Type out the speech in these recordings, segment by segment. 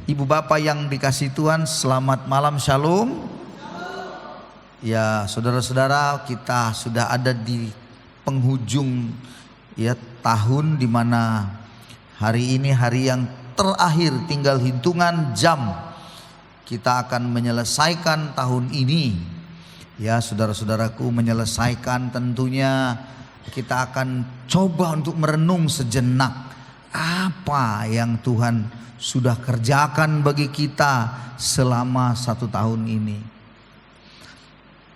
Ibu bapak yang dikasihi Tuhan, selamat malam, shalom. Ya saudara-saudara, kita sudah ada di penghujung ya tahun, dimana hari ini hari yang terakhir, tinggal hitungan jam kita akan menyelesaikan tahun ini. Ya saudara-saudaraku, menyelesaikan tentunya kita akan coba untuk merenung sejenak apa yang Tuhan sudah kerjakan bagi kita selama 1 tahun ini.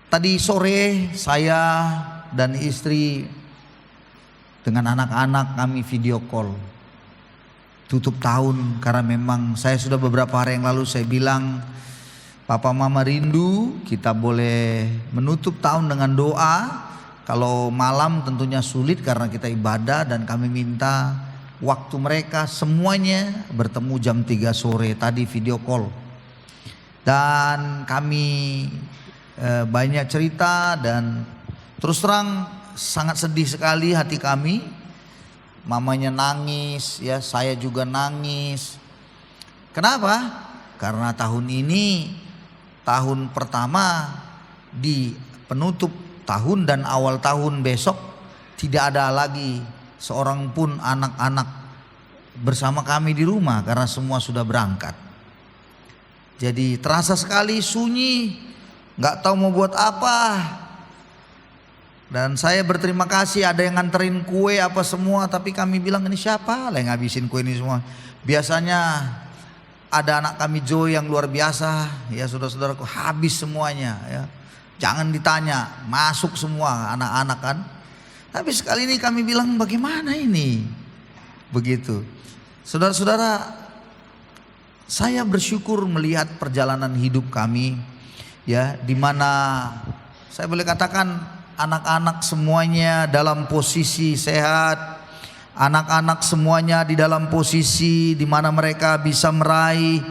Tadi sore saya dan istri dengan anak-anak kami video call tutup tahun, karena memang saya sudah beberapa hari yang lalu saya bilang, Papa Mama rindu kita boleh menutup tahun dengan doa. Kalau malam tentunya sulit karena kita ibadah, dan kami minta waktu mereka semuanya bertemu jam 3 sore tadi video call. Dan kami banyak cerita, dan terus terang sangat sedih sekali hati kami. Mamanya nangis, ya saya juga nangis. Kenapa? Karena tahun ini tahun pertama di penutup tahun dan awal tahun besok tidak ada lagi seorang pun anak-anak bersama kami di rumah karena semua sudah berangkat. Jadi terasa sekali sunyi, nggak tahu mau buat apa. Dan saya berterima kasih ada yang nganterin kue apa semua, tapi kami bilang ini siapa lah yang ngabisin kue ini semua. Biasanya ada anak kami Joy yang luar biasa, ya saudara-saudaraku, habis semuanya ya. Jangan ditanya, masuk semua anak-anak kan. Tapi sekali ini kami bilang bagaimana ini? Begitu. Saudara-saudara, saya bersyukur melihat perjalanan hidup kami ya, di mana saya boleh katakan anak-anak semuanya dalam posisi sehat. Anak-anak semuanya di dalam posisi di mana mereka bisa meraih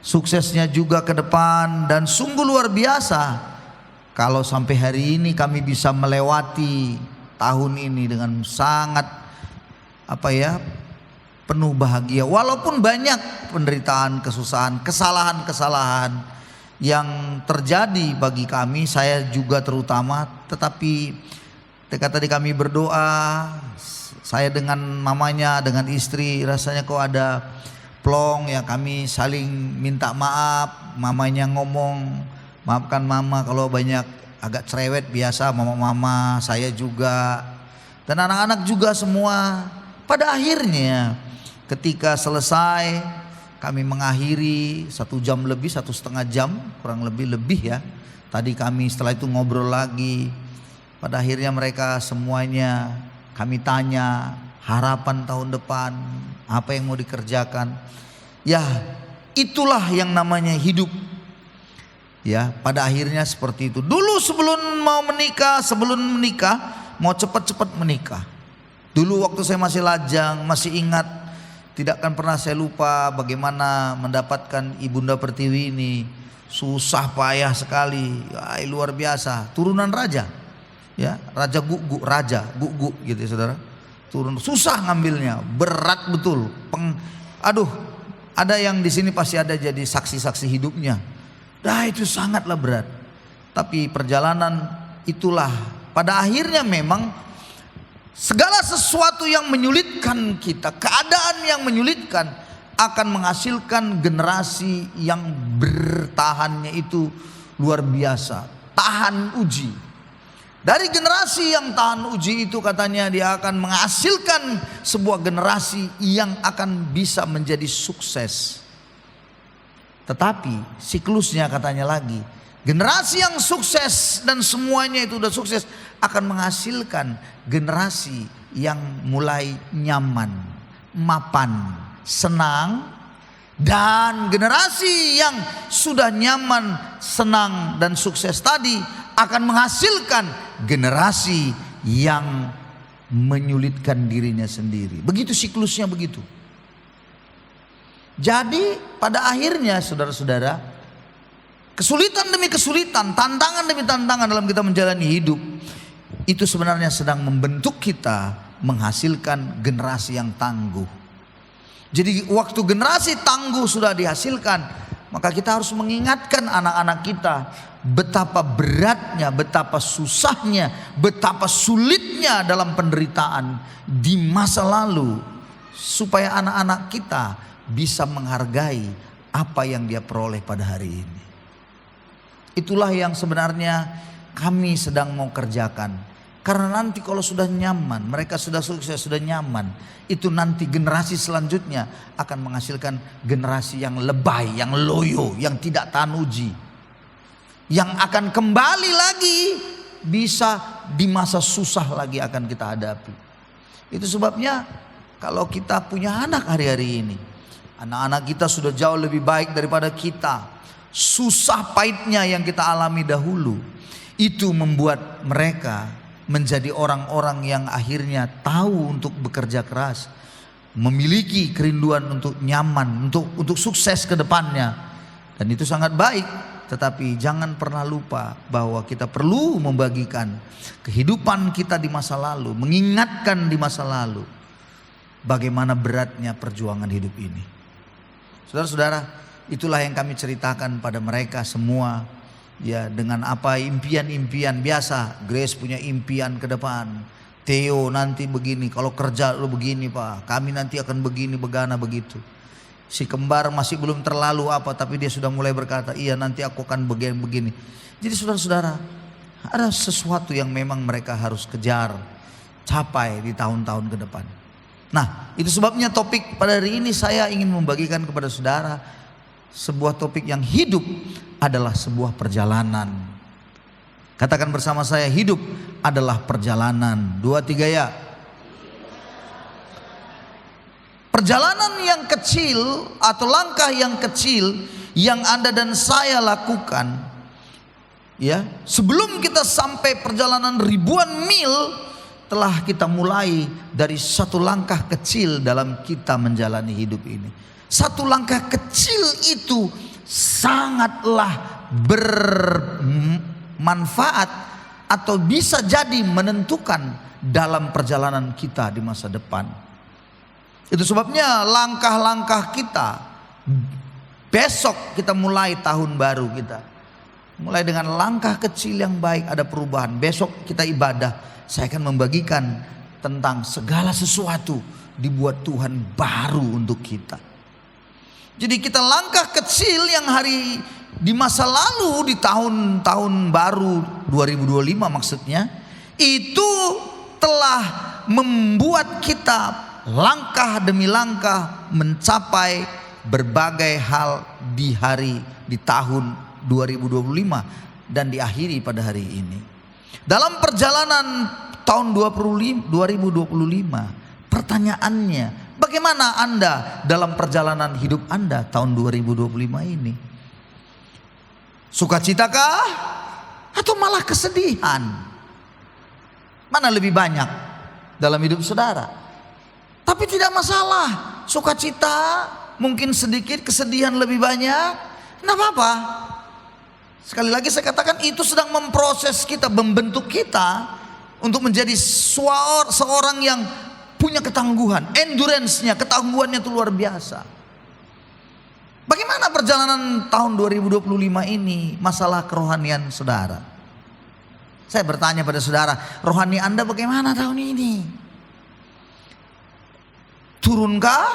suksesnya juga ke depan, dan sungguh luar biasa kalau sampai hari ini kami bisa melewati tahun ini dengan sangat penuh bahagia. Walaupun banyak penderitaan, kesusahan, kesalahan-kesalahan yang terjadi bagi kami, saya juga terutama, tetapi ketika tadi kami berdoa, saya dengan mamanya, dengan istri, rasanya kok ada plong ya, kami saling minta maaf. Mamanya ngomong, maafkan mama kalau banyak agak cerewet, biasa mama-mama, saya juga, dan anak-anak juga semua. Pada akhirnya ketika selesai, kami mengakhiri 1 jam lebih, 1,5 jam kurang lebih ya. Tadi kami setelah itu ngobrol lagi. Pada akhirnya mereka semuanya kami tanya harapan tahun depan, apa yang mau dikerjakan. Ya itulah yang namanya hidup. Ya pada akhirnya seperti itu. Dulu sebelum menikah mau cepat-cepat menikah. Dulu waktu saya masih lajang, masih ingat, tidak akan pernah saya lupa bagaimana mendapatkan Ibunda Pertiwi ini. Susah payah sekali, luar biasa. Turunan raja, ya raja gugu gitu ya saudara. Turun susah ngambilnya, berat betul. Ada yang di sini pasti ada jadi saksi-saksi hidupnya. Itu sangatlah berat. Tapi perjalanan itulah pada akhirnya memang segala sesuatu yang menyulitkan kita, keadaan yang menyulitkan akan menghasilkan generasi yang bertahannya itu luar biasa, tahan uji. Dari generasi yang tahan uji itu katanya dia akan menghasilkan sebuah generasi yang akan bisa menjadi sukses. Tetapi siklusnya katanya lagi, generasi yang sukses dan semuanya itu udah sukses akan menghasilkan generasi yang mulai nyaman, mapan, senang. Dan generasi yang sudah nyaman, senang dan sukses tadi akan menghasilkan generasi yang menyulitkan dirinya sendiri. Begitu siklusnya begitu. Jadi pada akhirnya saudara-saudara, kesulitan demi kesulitan, tantangan demi tantangan dalam kita menjalani hidup, itu sebenarnya sedang membentuk kita menghasilkan generasi yang tangguh. Jadi waktu generasi tangguh sudah dihasilkan, maka kita harus mengingatkan anak-anak kita betapa beratnya, betapa susahnya, betapa sulitnya dalam penderitaan di masa lalu, supaya anak-anak kita bisa menghargai apa yang dia peroleh pada hari ini. Itulah yang sebenarnya kami sedang mau kerjakan. Karena nanti kalau sudah nyaman, mereka sudah sukses, sudah nyaman, itu nanti generasi selanjutnya akan menghasilkan generasi yang lebay, yang loyo, yang tidak tahan uji, yang akan kembali lagi bisa di masa susah lagi akan kita hadapi. Itu sebabnya kalau kita punya anak hari-hari ini, anak-anak kita sudah jauh lebih baik daripada kita. Susah pahitnya yang kita alami dahulu, itu membuat mereka menjadi orang-orang yang akhirnya tahu untuk bekerja keras, memiliki kerinduan untuk nyaman, untuk sukses ke depannya. Dan itu sangat baik. Tetapi jangan pernah lupa bahwa kita perlu membagikan kehidupan kita di masa lalu, mengingatkan di masa lalu bagaimana beratnya perjuangan hidup ini. Saudara-saudara, itulah yang kami ceritakan pada mereka semua. Ya, dengan apa impian-impian biasa. Grace punya impian ke depan. Theo nanti begini, kalau kerja lu begini Pak, kami nanti akan begini, begana, begitu. Si kembar masih belum terlalu apa, tapi dia sudah mulai berkata, iya nanti aku akan begini. Jadi saudara-saudara, ada sesuatu yang memang mereka harus kejar, capai di tahun-tahun ke depan. Nah, itu sebabnya topik pada hari ini saya ingin membagikan kepada saudara sebuah topik yang hidup adalah sebuah perjalanan. Katakan bersama saya, hidup adalah perjalanan. 2, 3 ya. Perjalanan yang kecil atau langkah yang kecil yang Anda dan saya lakukan, ya, sebelum kita sampai perjalanan ribuan mil, telah kita mulai dari satu langkah kecil dalam kita menjalani hidup ini. Satu langkah kecil itu sangatlah bermanfaat atau bisa jadi menentukan dalam perjalanan kita di masa depan. Itu sebabnya langkah-langkah kita, besok kita mulai tahun baru kita, mulai dengan langkah kecil yang baik, ada perubahan. Besok kita ibadah, saya akan membagikan tentang segala sesuatu dibuat Tuhan baru untuk kita. Jadi kita langkah kecil yang hari di masa lalu, di tahun baru 2025 maksudnya, itu telah membuat kita langkah demi langkah mencapai berbagai hal di tahun 2025 dan diakhiri pada hari ini. Dalam perjalanan tahun 2025, pertanyaannya, bagaimana Anda dalam perjalanan hidup Anda tahun 2025 ini? Sukacitakah atau malah kesedihan? Mana lebih banyak dalam hidup saudara? Tapi tidak masalah, sukacita mungkin sedikit, kesedihan lebih banyak, tidak apa-apa. Sekali lagi saya katakan, itu sedang memproses kita, membentuk kita untuk menjadi seorang yang punya ketangguhan, endurance-nya, ketangguhannya itu luar biasa. Bagaimana perjalanan tahun 2025 ini masalah kerohanian saudara? Saya bertanya pada saudara, rohani Anda bagaimana tahun ini? Turunkah?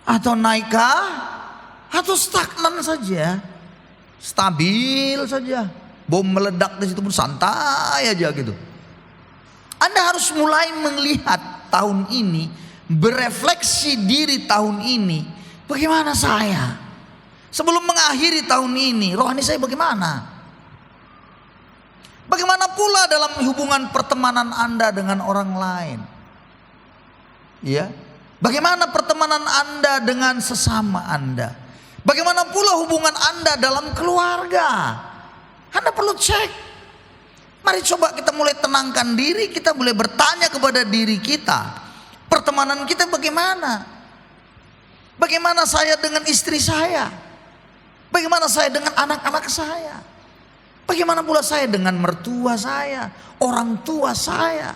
Atau naikkah? Atau stagnan saja? Stabil saja? Bom meledak di situ pun santai aja gitu. Anda harus mulai melihat tahun ini, berefleksi diri tahun ini, bagaimana saya sebelum mengakhiri tahun ini, rohani saya bagaimana? Bagaimana pula dalam hubungan pertemanan Anda dengan orang lain? Ya, bagaimana pertemanan Anda dengan sesama Anda? Bagaimana pula hubungan Anda dalam keluarga? Anda perlu cek. Mari coba kita mulai tenangkan diri, kita boleh bertanya kepada diri kita, pertemanan kita bagaimana? Bagaimana saya dengan istri saya? Bagaimana saya dengan anak-anak saya? Bagaimana pula saya dengan mertua saya, orang tua saya?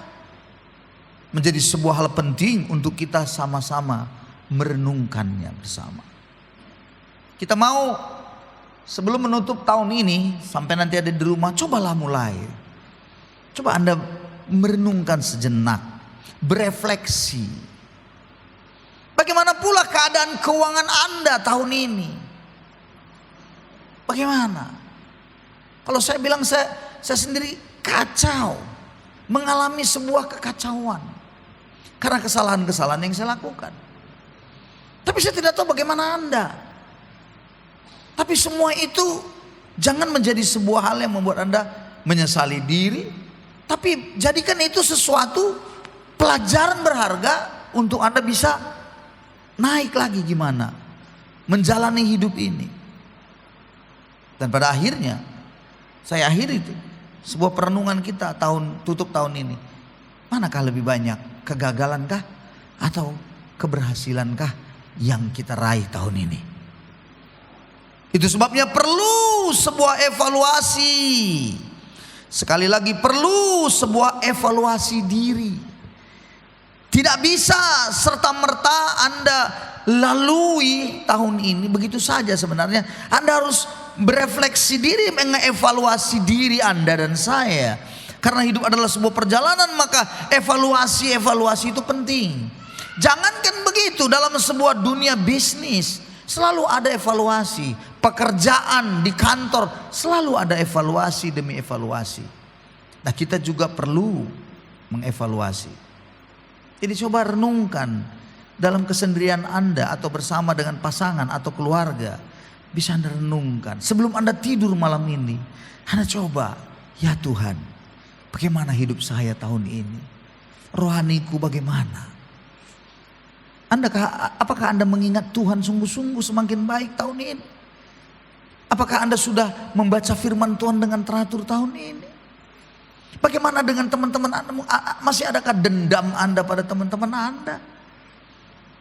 Menjadi sebuah hal penting untuk kita sama-sama merenungkannya bersama. Kita mau sebelum menutup tahun ini, sampai nanti ada di rumah, cobalah mulai. Coba Anda merenungkan sejenak, berefleksi. Bagaimana pula keadaan keuangan Anda tahun ini? Bagaimana? Kalau saya bilang saya sendiri kacau, mengalami sebuah kekacauan karena kesalahan-kesalahan yang saya lakukan. Tapi saya tidak tahu bagaimana Anda. Tapi semua itu jangan menjadi sebuah hal yang membuat Anda menyesali diri, tapi jadikan itu sesuatu pelajaran berharga untuk Anda bisa naik lagi gimana menjalani hidup ini. Dan pada akhirnya saya akhiri itu sebuah perenungan kita tutup tahun ini. Manakah lebih banyak, kegagalankah atau keberhasilankah yang kita raih tahun ini? Itu sebabnya perlu sebuah evaluasi. Sekali lagi perlu sebuah evaluasi diri. Tidak bisa serta-merta Anda lalui tahun ini begitu saja sebenarnya. Anda harus berefleksi diri, mengevaluasi diri Anda dan saya. Karena hidup adalah sebuah perjalanan, maka evaluasi itu penting. Jangankan begitu, dalam sebuah dunia bisnis selalu ada evaluasi. Pekerjaan di kantor selalu ada evaluasi demi evaluasi. Nah, kita juga perlu mengevaluasi. Jadi coba renungkan dalam kesendirian Anda atau bersama dengan pasangan atau keluarga. Bisa Anda renungkan sebelum Anda tidur malam ini. Anda coba, ya Tuhan, bagaimana hidup saya tahun ini? Rohaniku bagaimana? Apakah Anda mengingat Tuhan sungguh-sungguh semakin baik tahun ini? Apakah Anda sudah membaca firman Tuhan dengan teratur tahun ini? Bagaimana dengan teman-teman Anda? Masih adakah dendam Anda pada teman-teman Anda?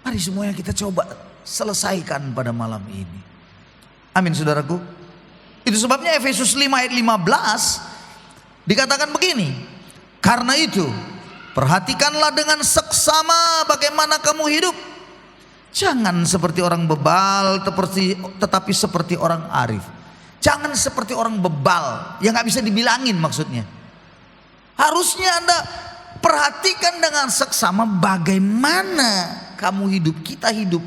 Mari semuanya kita coba selesaikan pada malam ini. Amin saudaraku. Itu sebabnya Efesus 5 ayat 15 dikatakan begini. Karena itu perhatikanlah dengan seksama bagaimana kamu hidup. Jangan seperti orang bebal, tetapi seperti orang arif. Jangan seperti orang bebal yang gak bisa dibilangin maksudnya. Harusnya Anda perhatikan dengan seksama bagaimana kamu hidup, kita hidup.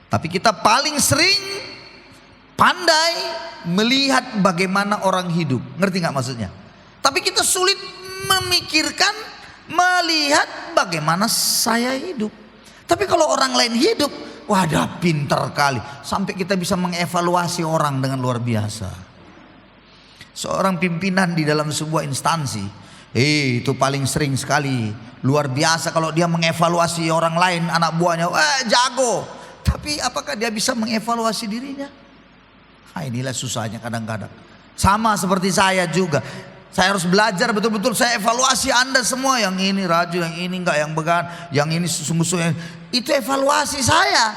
Tapi kita paling sering pandai melihat bagaimana orang hidup. Ngerti gak maksudnya? Tapi kita sulit memikirkan, melihat bagaimana saya hidup. Tapi kalau orang lain hidup, wadah pintar kali. Sampai kita bisa mengevaluasi orang dengan luar biasa. Seorang pimpinan di dalam sebuah instansi, itu paling sering sekali. Luar biasa kalau dia mengevaluasi orang lain, anak buahnya, jago. Tapi apakah dia bisa mengevaluasi dirinya? Inilah susahnya kadang-kadang. Sama seperti saya juga. Saya harus belajar betul-betul, saya evaluasi Anda semua. Yang ini rajin, yang ini enggak, yang began, yang ini sungguh-sungguh. Itu evaluasi saya.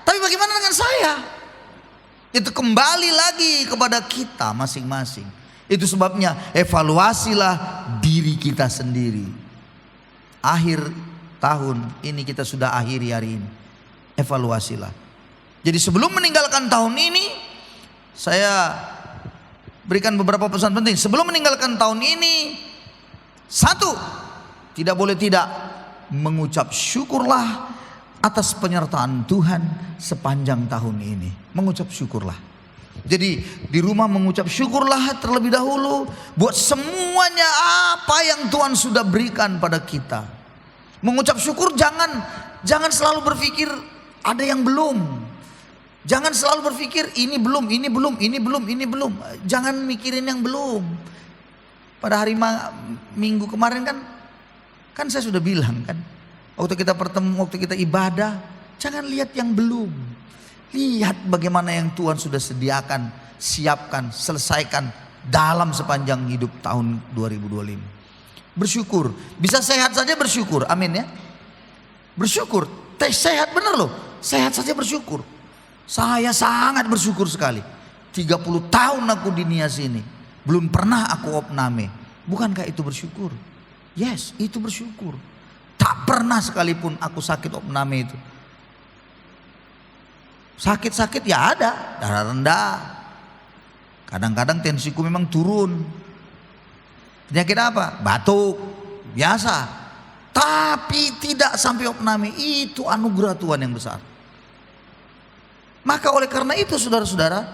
Tapi bagaimana dengan saya? Itu kembali lagi kepada kita masing-masing. Itu sebabnya evaluasilah diri kita sendiri. Akhir tahun ini kita sudah akhiri hari ini. Evaluasilah. Jadi sebelum meninggalkan tahun ini, saya berikan beberapa pesan penting. Sebelum meninggalkan tahun ini, satu, tidak boleh tidak mengucap syukurlah atas penyertaan Tuhan sepanjang tahun ini. Mengucap syukurlah. Jadi di rumah mengucap syukurlah terlebih dahulu buat semuanya apa yang Tuhan sudah berikan pada kita. Mengucap syukur, jangan selalu berpikir ada yang belum. Jangan selalu berpikir ini belum. Jangan mikirin yang belum. Pada hari Minggu kemarin kan saya sudah bilang kan, waktu kita bertemu, waktu kita ibadah, jangan lihat yang belum. Lihat bagaimana yang Tuhan sudah sediakan, siapkan, selesaikan dalam sepanjang hidup tahun 2025. Bersyukur, bisa sehat saja bersyukur, amin ya. Bersyukur, sehat benar loh, sehat saja bersyukur. Saya sangat bersyukur sekali. 30 tahun aku di Nias ini, belum pernah aku opname. Bukankah itu bersyukur? Yes, itu bersyukur. Tak pernah sekalipun aku sakit opname itu. Sakit-sakit ya ada, darah rendah. Kadang-kadang tensiku memang turun. Penyakit apa? Batuk, biasa. Tapi tidak sampai opname, itu anugerah Tuhan yang besar. Maka oleh karena itu saudara-saudara,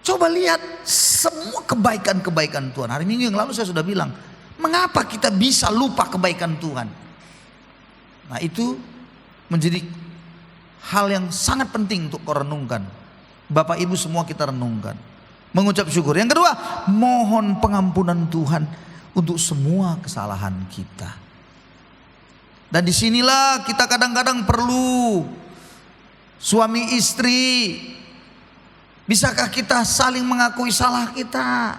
coba lihat semua kebaikan-kebaikan Tuhan. Hari Minggu yang lalu saya sudah bilang, mengapa kita bisa lupa kebaikan Tuhan? Nah itu menjadi hal yang sangat penting untuk kau renungkan. Bapak Ibu semua kita renungkan. Mengucap syukur. Yang kedua, mohon pengampunan Tuhan untuk semua kesalahan kita. Dan disinilah kita kadang-kadang perlu suami istri. Bisakah kita saling mengakui salah kita?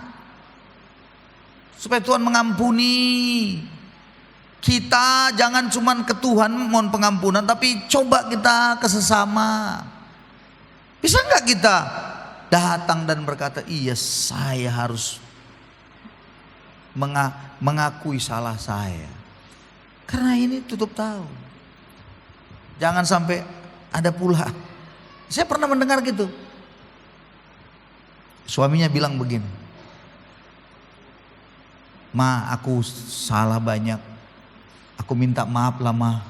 Supaya Tuhan mengampuni. Kita jangan cuman ke Tuhan mohon pengampunan, tapi coba kita ke sesama. Bisa nggak kita datang dan berkata, iya saya harus mengakui salah saya. Karena ini tutup tahu. Jangan sampai ada pula. Saya pernah mendengar gitu. Suaminya bilang begini, Ma, aku salah banyak. Aku minta maaf lah, Ma.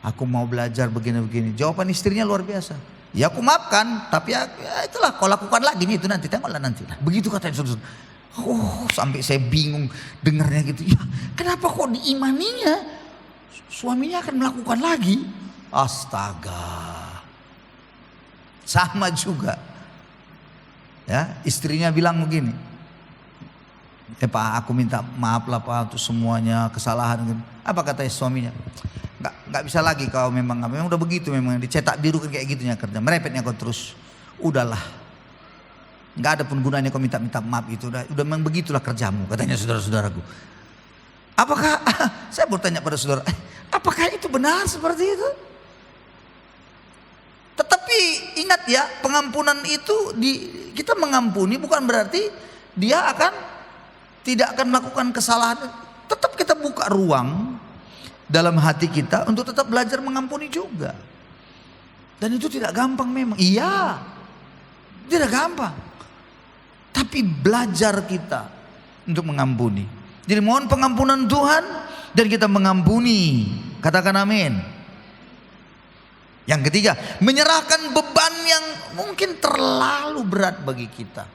Aku mau belajar begini-begini. Jawaban istrinya luar biasa. Ya aku maafkan, tapi ya itulah kau lakukan lagi nih, itu nanti, tengoklah nanti. Begitu katanya saudara. Oh, sampai saya bingung dengarnya gitu. Ya, kenapa kok diimaninya suaminya akan melakukan lagi? Astaga. Sama juga. Ya, istrinya bilang begini. Pak, aku minta maaf lah Pak untuk semuanya kesalahan. Apa kata suaminya? Nggak bisa lagi kau memang udah begitu, memang dicetak biru kan kayak gitunya kerja. Merepetnya kau terus. Udahlah. Nggak ada pun gunanya kau minta maaf itu. Udah memang begitulah kerjamu, katanya saudara-saudaraku. Apakah saya bertanya pada saudara, apakah itu benar seperti itu? Tetapi ingat ya, pengampunan itu kita mengampuni bukan berarti dia tidak akan melakukan kesalahan. Tetap kita buka ruang dalam hati kita untuk tetap belajar mengampuni juga. Dan itu tidak gampang memang. Iya, tidak gampang. Tapi belajar kita untuk mengampuni. Jadi mohon pengampunan Tuhan dan kita mengampuni. Katakan amin. Yang ketiga, menyerahkan beban yang mungkin terlalu berat bagi kita.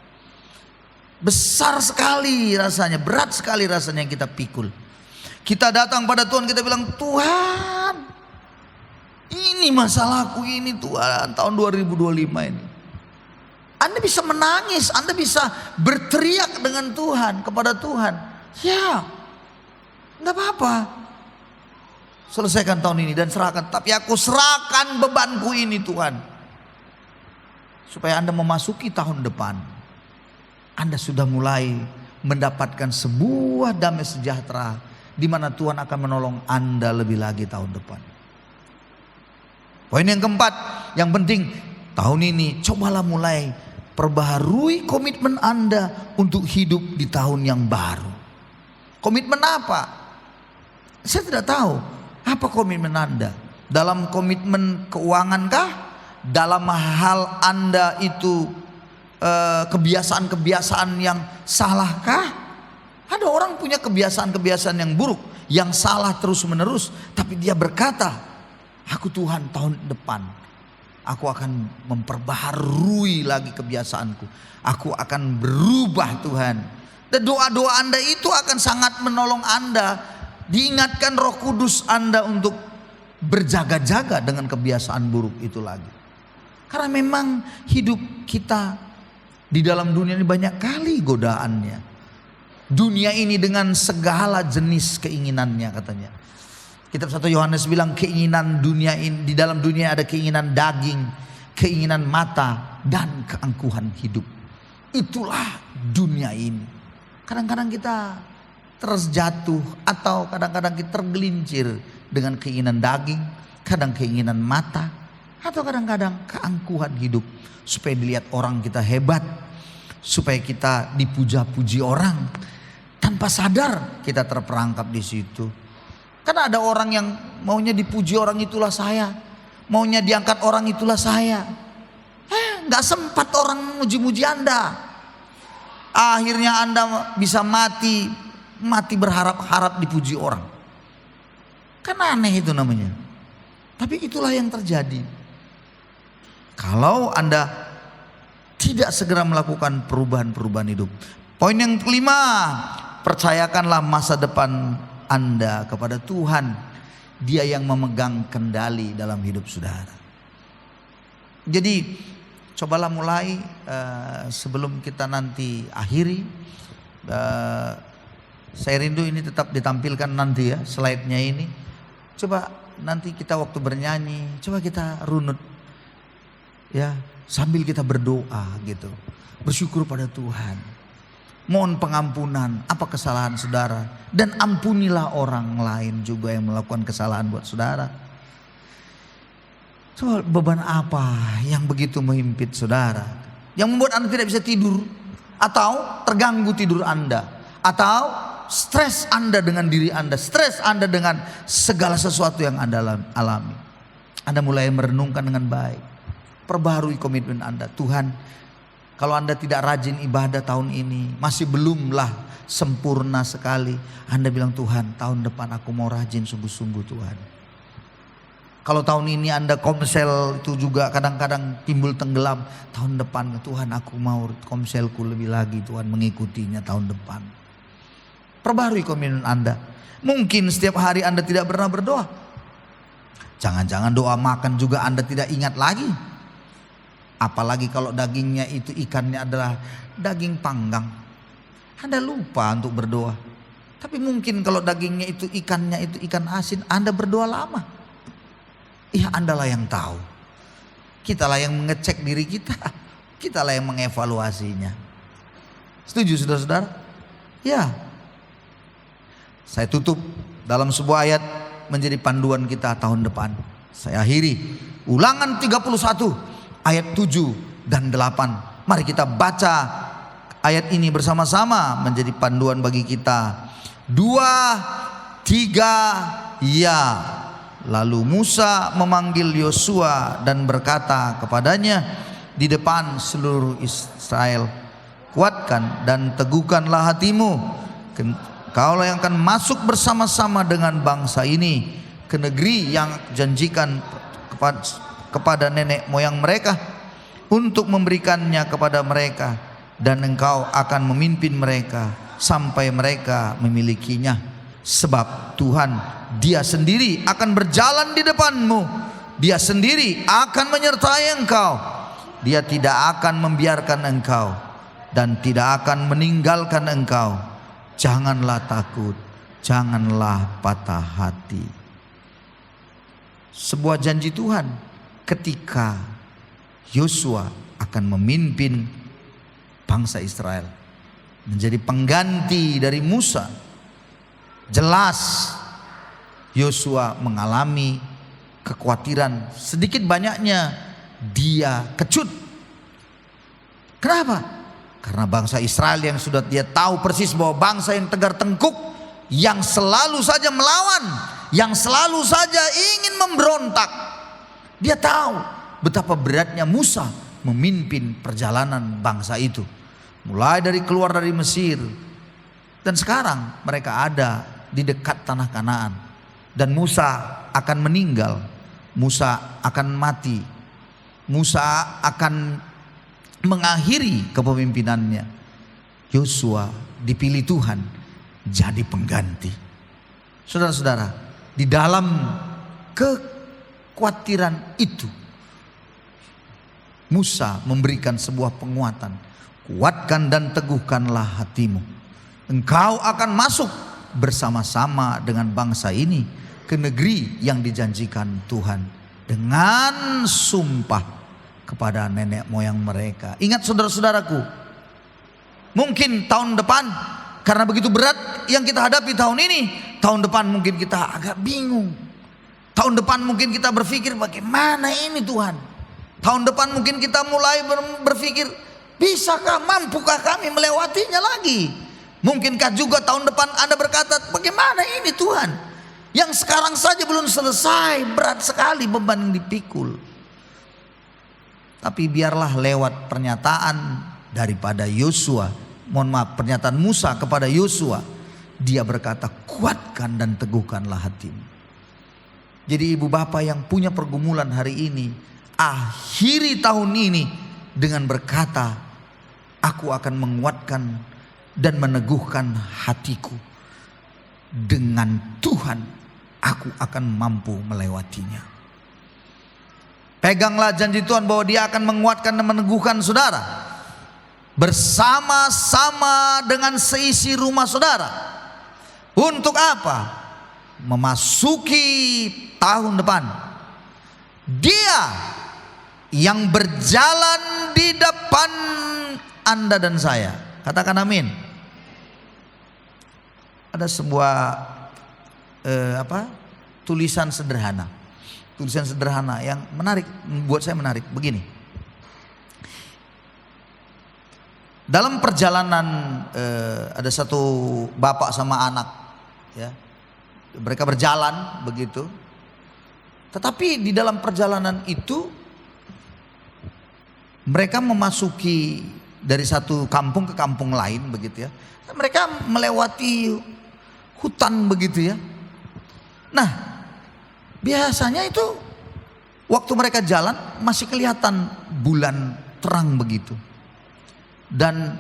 Besar sekali rasanya, berat sekali rasanya yang kita pikul. Kita datang pada Tuhan, kita bilang, Tuhan, ini masalahku ini Tuhan, tahun 2025 ini. Anda bisa menangis, Anda bisa berteriak dengan Tuhan, kepada Tuhan. Ya, enggak apa-apa. Selesaikan tahun ini dan serahkan. Tapi aku serahkan bebanku ini Tuhan. Supaya Anda memasuki tahun depan, Anda sudah mulai mendapatkan sebuah damai sejahtera di mana Tuhan akan menolong Anda lebih lagi tahun depan. Poin yang keempat, yang penting tahun ini cobalah mulai perbaharui komitmen Anda untuk hidup di tahun yang baru. Komitmen apa? Saya tidak tahu. Apa komitmen Anda? Dalam komitmen keuangan kah? Dalam hal Anda itu kebiasaan-kebiasaan yang salahkah? Ada orang punya kebiasaan-kebiasaan yang buruk, yang salah terus-menerus, tapi dia berkata, aku Tuhan tahun depan aku akan memperbaharui lagi kebiasaanku. Aku akan berubah Tuhan. Dan doa-doa Anda itu akan sangat menolong Anda. Diingatkan Roh Kudus Anda untuk berjaga-jaga dengan kebiasaan buruk itu lagi. Karena memang hidup kita di dalam dunia ini banyak kali godaannya. Dunia ini dengan segala jenis keinginannya katanya. Kitab 1 Yohanes bilang keinginan dunia ini, di dalam dunia ada keinginan daging, keinginan mata, dan keangkuhan hidup. Itulah dunia ini. Kadang-kadang kita terjatuh atau kadang-kadang kita tergelincir dengan keinginan daging, kadang keinginan mata, atau kadang-kadang keangkuhan hidup. Supaya dilihat orang kita hebat, supaya kita dipuja-puji orang. Tanpa sadar kita terperangkap di situ. Karena ada orang yang maunya dipuji orang itulah saya, maunya diangkat orang itulah saya. Nggak sempat orang muji-muji Anda. Akhirnya Anda bisa mati berharap-harap dipuji orang. Kan aneh itu namanya. Tapi itulah yang terjadi. Kalau Anda tidak segera melakukan perubahan-perubahan hidup. Poin yang kelima, percayakanlah masa depan Anda kepada Tuhan. Dia yang memegang kendali dalam hidup saudara. Jadi cobalah mulai sebelum kita nanti akhiri. Saya rindu ini tetap ditampilkan nanti ya slide-nya ini. Coba nanti kita waktu bernyanyi, coba kita runut ya sambil kita berdoa gitu. Bersyukur pada Tuhan. Mohon pengampunan apa kesalahan saudara, dan ampunilah orang lain juga yang melakukan kesalahan buat saudara. So, beban apa yang begitu menghimpit saudara, yang membuat Anda tidak bisa tidur, atau terganggu tidur Anda, atau stres Anda dengan diri Anda, stres Anda dengan segala sesuatu yang Anda alami. Anda mulai merenungkan dengan baik, perbarui komitmen Anda. Tuhan, kalau Anda tidak rajin ibadah tahun ini, masih belumlah sempurna sekali. Anda bilang, Tuhan, tahun depan aku mau rajin sungguh-sungguh Tuhan. Kalau tahun ini Anda komsel itu juga kadang-kadang timbul tenggelam, tahun depan Tuhan aku mau komselku lebih lagi Tuhan, mengikutinya tahun depan. Perbarui komitmen Anda. Mungkin setiap hari Anda tidak pernah berdoa. Jangan-jangan doa makan juga Anda tidak ingat lagi. Apalagi kalau dagingnya itu ikannya adalah daging panggang. Anda lupa untuk berdoa. Tapi mungkin kalau dagingnya itu ikannya itu ikan asin, Anda berdoa lama. Ya Anda lah yang tahu. Kitalah yang mengecek diri kita. Kitalah yang mengevaluasinya. Setuju saudara-saudara? Ya. Saya tutup dalam sebuah ayat menjadi panduan kita tahun depan. Saya akhiri. Ulangan 31. Ayat 7 dan 8. Mari kita baca ayat ini bersama-sama menjadi panduan bagi kita. 2, 3, ya. Lalu Musa memanggil Yosua dan berkata kepadanya di depan seluruh Israel, kuatkan dan teguhkanlah hatimu. Kaulah yang akan masuk bersama-sama dengan bangsa ini ke negeri yang janjikan kepada nenek moyang mereka, untuk memberikannya kepada mereka, dan engkau akan memimpin mereka sampai mereka memilikinya. Sebab Tuhan, Dia sendiri akan berjalan di depanmu, Dia sendiri akan menyertai engkau. Dia tidak akan membiarkan engkau dan tidak akan meninggalkan engkau. Janganlah takut, janganlah patah hati. Sebuah janji Tuhan ketika Yosua akan memimpin bangsa Israel menjadi pengganti dari Musa. Jelas Yosua mengalami kekhawatiran, sedikit banyaknya dia kecut. Kenapa? Karena bangsa Israel yang sudah dia tahu persis bahwa bangsa yang tegar tengkuk, yang selalu saja melawan, yang selalu saja ingin memberontak. Dia tahu betapa beratnya Musa memimpin perjalanan bangsa itu. Mulai dari keluar dari Mesir. Dan sekarang mereka ada di dekat tanah Kanaan. Dan Musa akan meninggal. Musa akan mati. Musa akan mengakhiri kepemimpinannya. Yosua dipilih Tuhan jadi pengganti. Saudara-saudara, di dalam kekhawatiran itu Musa memberikan sebuah penguatan. Kuatkan dan teguhkanlah hatimu. Engkau akan masuk bersama-sama dengan bangsa ini ke negeri yang dijanjikan Tuhan dengan sumpah kepada nenek moyang mereka. Ingat saudara-saudaraku, mungkin tahun depan karena begitu berat yang kita hadapi tahun ini, tahun depan mungkin kita agak bingung. Tahun depan mungkin kita berpikir bagaimana ini Tuhan. Tahun depan mungkin kita mulai berpikir, bisakah, mampukah kami melewatinya lagi. Mungkinkah juga tahun depan Anda berkata, bagaimana ini Tuhan. Yang sekarang saja belum selesai, berat sekali beban yang dipikul. Tapi biarlah lewat pernyataan daripada Yosua, pernyataan Musa kepada Yosua, dia berkata, kuatkan dan teguhkanlah hatimu. Jadi ibu bapak yang punya pergumulan hari ini, akhiri tahun ini dengan berkata, aku akan menguatkan dan meneguhkan hatiku. Dengan Tuhan aku akan mampu melewatinya. Peganglah janji Tuhan bahwa dia akan menguatkan dan meneguhkan saudara, bersama-sama dengan seisi rumah saudara. Untuk apa? Memasuki tahun depan. Dia yang berjalan di depan Anda dan saya. Katakan amin. Ada sebuah tulisan sederhana. Tulisan sederhana yang menarik, buat saya menarik. Begini. Dalam perjalanan ada satu bapak sama anak, ya. Mereka berjalan begitu. Tetapi di dalam perjalanan itu mereka memasuki dari satu kampung ke kampung lain begitu ya. Mereka melewati hutan begitu ya. Nah, biasanya itu waktu mereka jalan masih kelihatan bulan terang begitu. Dan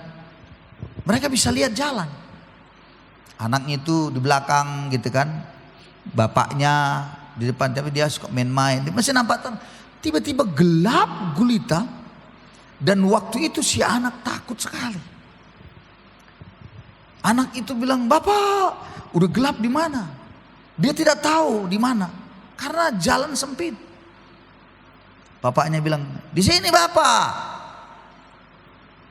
mereka bisa lihat jalan. Anaknya itu di belakang gitu kan. Bapaknya di depan, tapi dia suka main-main. Dia masih nampak terang. Tiba-tiba gelap gulita. Dan waktu itu si anak takut sekali. Anak itu bilang, "Bapak, udah gelap di mana?" Dia tidak tahu di mana karena jalan sempit. Bapaknya bilang, "Di sini, Bapak."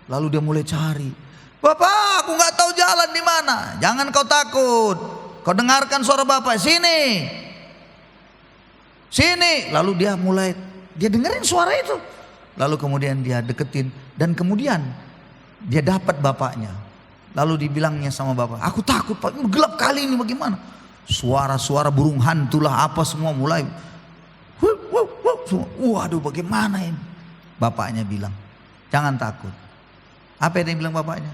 Lalu dia mulai cari. "Bapak, aku nggak tahu jalan di mana." "Jangan kau takut. Kau dengarkan suara Bapak. Sini. Sini." Lalu dia dengerin suara itu. Lalu kemudian dia deketin dan kemudian dia dapat bapaknya. Lalu dibilangnya sama bapak, "Aku takut, Pak. Gelap kali ini, bagaimana?" Suara-suara burung hantu lah apa semua mulai. Waduh, bagaimana ini? Bapaknya bilang, "Jangan takut." Apa yang dia bilang bapaknya?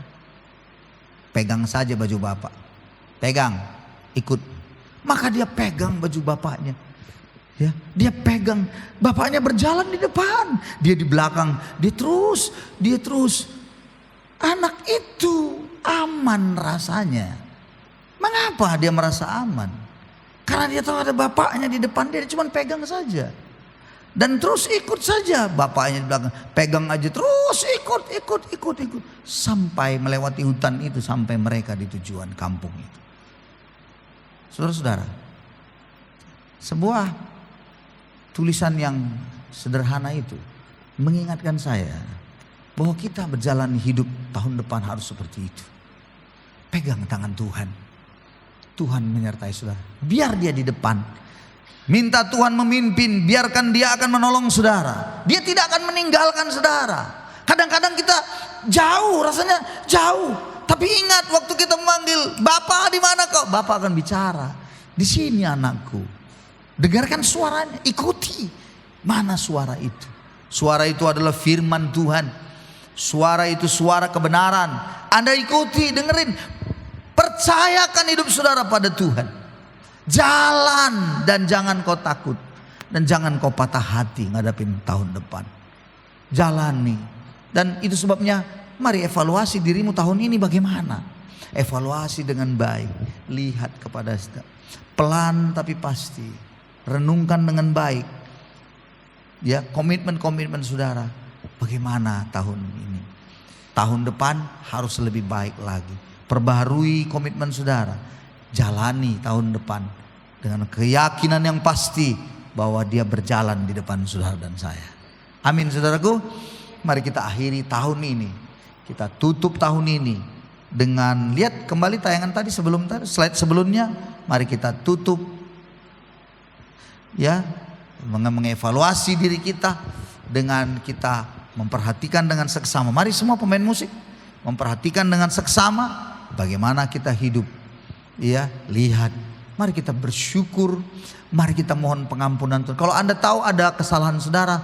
"Pegang saja baju Bapak. Pegang, ikut." Maka dia pegang baju bapaknya. Ya, dia pegang, bapaknya berjalan di depan, dia di belakang, dia terus. Anak itu aman rasanya. Mengapa dia merasa aman? Karena dia tahu ada bapaknya di depan dia cuma pegang saja. Dan terus ikut saja, bapaknya di belakang, pegang aja terus ikut. Sampai melewati hutan itu, sampai mereka di tujuan kampung itu. Saudara-saudara, sebuah tulisan yang sederhana itu mengingatkan saya bahwa kita berjalan hidup tahun depan harus seperti itu. Pegang tangan Tuhan. Tuhan menyertai saudara. Biar dia di depan. Minta Tuhan memimpin. Biarkan dia akan menolong saudara. Dia tidak akan meninggalkan saudara. Kadang-kadang kita jauh, rasanya jauh. Tapi ingat waktu kita memanggil, "Bapak di mana kau?" Bapak akan bicara. "Di sini anakku." Dengarkan suaranya, ikuti. Mana suara itu? Suara itu adalah firman Tuhan. Suara itu suara kebenaran. Anda ikuti, dengerin. Percayakan hidup saudara pada Tuhan. Jalan dan jangan kau takut. Dan jangan kau patah hati ngadapin tahun depan. Jalani. Dan itu sebabnya mari evaluasi dirimu tahun ini bagaimana. Evaluasi dengan baik. Lihat kepada pelan tapi pasti. Renungkan dengan baik. Ya, komitmen saudara. Bagaimana tahun ini? Tahun depan harus lebih baik lagi. Perbaharui komitmen saudara. Jalani tahun depan dengan keyakinan yang pasti bahwa dia berjalan di depan saudara dan saya. Amin, saudaraku. Mari kita akhiri tahun ini. Kita tutup tahun ini dengan lihat kembali tayangan tadi slide sebelumnya. Mari kita tutup ya, mengevaluasi diri kita dengan kita memperhatikan dengan seksama. Mari semua pemain musik memperhatikan dengan seksama bagaimana kita hidup. Ya, lihat Mari kita bersyukur, mari kita mohon pengampunan Tuhan. Kalau Anda tahu ada kesalahan saudara,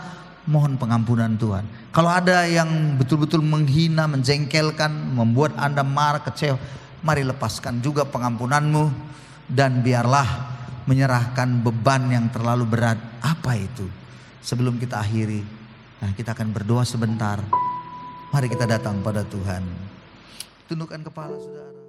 mohon pengampunan Tuhan. Kalau ada yang betul-betul menghina, menjengkelkan, membuat Anda marah, kecewa, mari lepaskan juga pengampunanmu. Dan biarlah menyerahkan beban yang terlalu berat. Apa itu? Sebelum kita akhiri, nah kita akan berdoa sebentar. Mari kita datang pada Tuhan. Tundukkan kepala saudara.